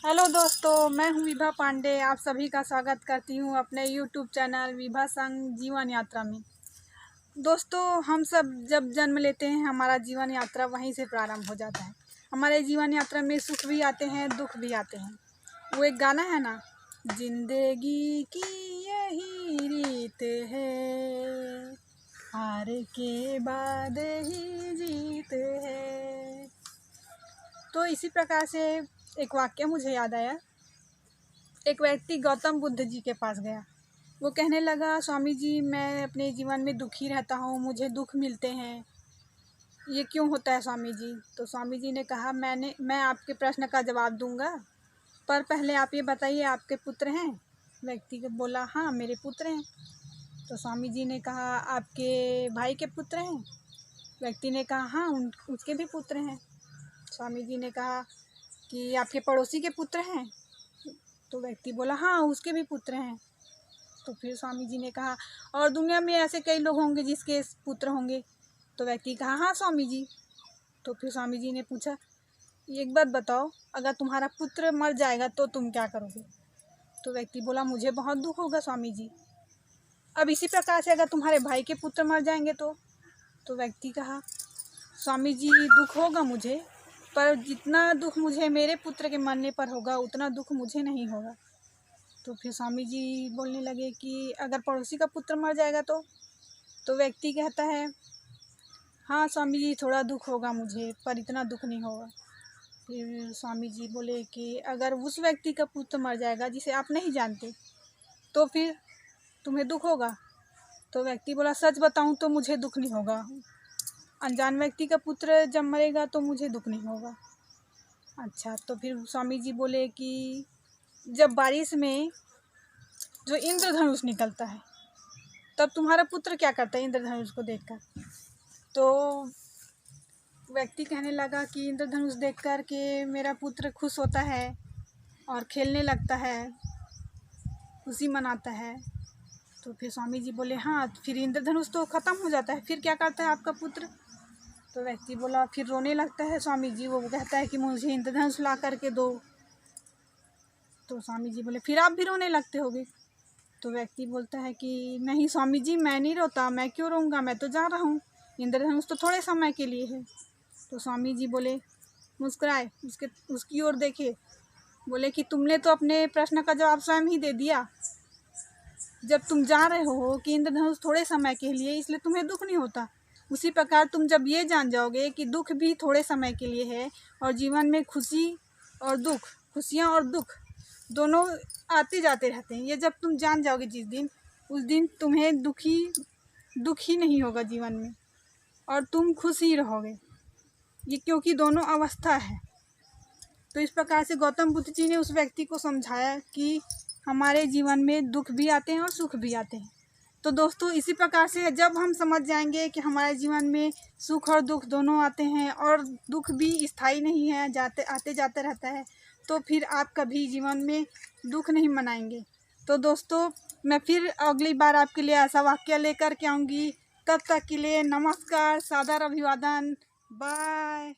Hello दोस्तों, मैं हूं विभा पांडे। आप सभी का स्वागत करती हूं अपने यूट्यूब चैनल विभा संग जीवन यात्रा में। दोस्तों, हम सब जब जन्म लेते हैं हमारा जीवन यात्रा वहीं से प्रारंभ हो जाता है। हमारे जीवन यात्रा में सुख भी आते हैं, दुख भी आते हैं। वो एक गाना है ना, जिंदगी की यही रीत है, हार के बाद ही जीत है। तो इसी प्रकार से एक वाक्य मुझे याद आया। एक व्यक्ति गौतम बुद्ध जी के पास गया। वो कहने लगा, स्वामी जी मैं अपने जीवन में दुखी रहता हूँ, मुझे दुख मिलते हैं, ये क्यों होता है स्वामी जी? तो स्वामी जी ने कहा, मैं आपके प्रश्न का जवाब दूंगा, पर पहले आप ये बताइए आपके पुत्र हैं? व्यक्ति को बोला, हाँ मेरे पुत्र हैं। तो स्वामी जी ने कहा, आपके भाई के पुत्र हैं? व्यक्ति ने कहा, हाँ उसके भी पुत्र हैं। स्वामी जी ने कहा कि आपके पड़ोसी के पुत्र हैं? तो व्यक्ति बोला, हाँ उसके भी पुत्र हैं। तो फिर स्वामी जी ने कहा, और दुनिया में ऐसे कई लोग होंगे जिसके पुत्र होंगे? तो व्यक्ति कहा, हाँ स्वामी जी। तो फिर स्वामी जी ने पूछा, एक बात बताओ, अगर तुम्हारा पुत्र मर जाएगा तो तुम क्या करोगे? तो व्यक्ति बोला, मुझे बहुत दुख होगा स्वामी जी। अब इसी प्रकार से अगर तुम्हारे भाई के पुत्र मर जाएंगे तो व्यक्ति कहा, स्वामी जी दुख होगा मुझे, पर जितना दुख मुझे मेरे पुत्र के मरने पर होगा उतना दुख मुझे नहीं होगा। तो फिर स्वामी जी बोलने लगे कि अगर पड़ोसी का पुत्र मर जाएगा तो व्यक्ति कहता है, हाँ स्वामी जी थोड़ा दुख होगा मुझे, पर इतना दुख नहीं होगा। फिर स्वामी जी बोले कि अगर उस व्यक्ति का पुत्र मर जाएगा जिसे आप नहीं जानते तो फिर तुम्हें दुख होगा? तो व्यक्ति बोला, सच बताऊं तो मुझे दुख नहीं होगा, अनजान व्यक्ति का पुत्र जब मरेगा तो मुझे दुख नहीं होगा। अच्छा, तो फिर स्वामी जी बोले कि जब बारिश में जो इंद्रधनुष निकलता है तब तुम्हारा पुत्र क्या करता है इंद्रधनुष को देखकर? तो व्यक्ति कहने लगा कि इंद्रधनुष देखकर के मेरा पुत्र खुश होता है और खेलने लगता है, खुशी मनाता है। तो फिर स्वामी जी बोले, हाँ फिर इंद्रधनुष तो ख़त्म हो जाता है, फिर क्या करता है आपका पुत्र? तो व्यक्ति बोला, फिर रोने लगता है स्वामी जी, वो कहता है कि मुझे इंद्रधनुष ला करके दो। तो स्वामी जी बोले, फिर आप भी रोने लगते होगे? तो व्यक्ति बोलता है कि नहीं स्वामी जी मैं नहीं रोता, मैं क्यों रोऊंगा, मैं तो जा रहा हूँ, इंद्रधनुष तो थोड़े समय के लिए है। तो स्वामी जी बोले, मुस्कुराए, उसकी ओर देखे, बोले कि तुमने तो अपने प्रश्न का जवाब स्वयं ही दे दिया। जब तुम जा रहे हो कि इंद्रधनुष थोड़े समय के लिए, इसलिए तुम्हें दुख नहीं होता। उसी प्रकार तुम जब ये जान जाओगे कि दुख भी थोड़े समय के लिए है और जीवन में खुशी और दुख, खुशियाँ और दुख दोनों आते जाते रहते हैं, ये जब तुम जान जाओगे जिस दिन, उस दिन तुम्हें दुख ही नहीं होगा जीवन में और तुम खुश ही रहोगे, ये क्योंकि दोनों अवस्था है। तो इस प्रकार से गौतम बुद्ध जी ने उस व्यक्ति को समझाया कि हमारे जीवन में दुख भी आते हैं और सुख भी आते हैं। तो दोस्तों, इसी प्रकार से जब हम समझ जाएंगे कि हमारे जीवन में सुख और दुख दोनों आते हैं और दुख भी स्थायी नहीं है, आते जाते रहता है, तो फिर आप कभी जीवन में दुख नहीं मनाएंगे। तो दोस्तों, मैं फिर अगली बार आपके लिए ऐसा वाक्य लेकर के आऊँगी। तब तक के लिए नमस्कार, सादर अभिवादन, बाय।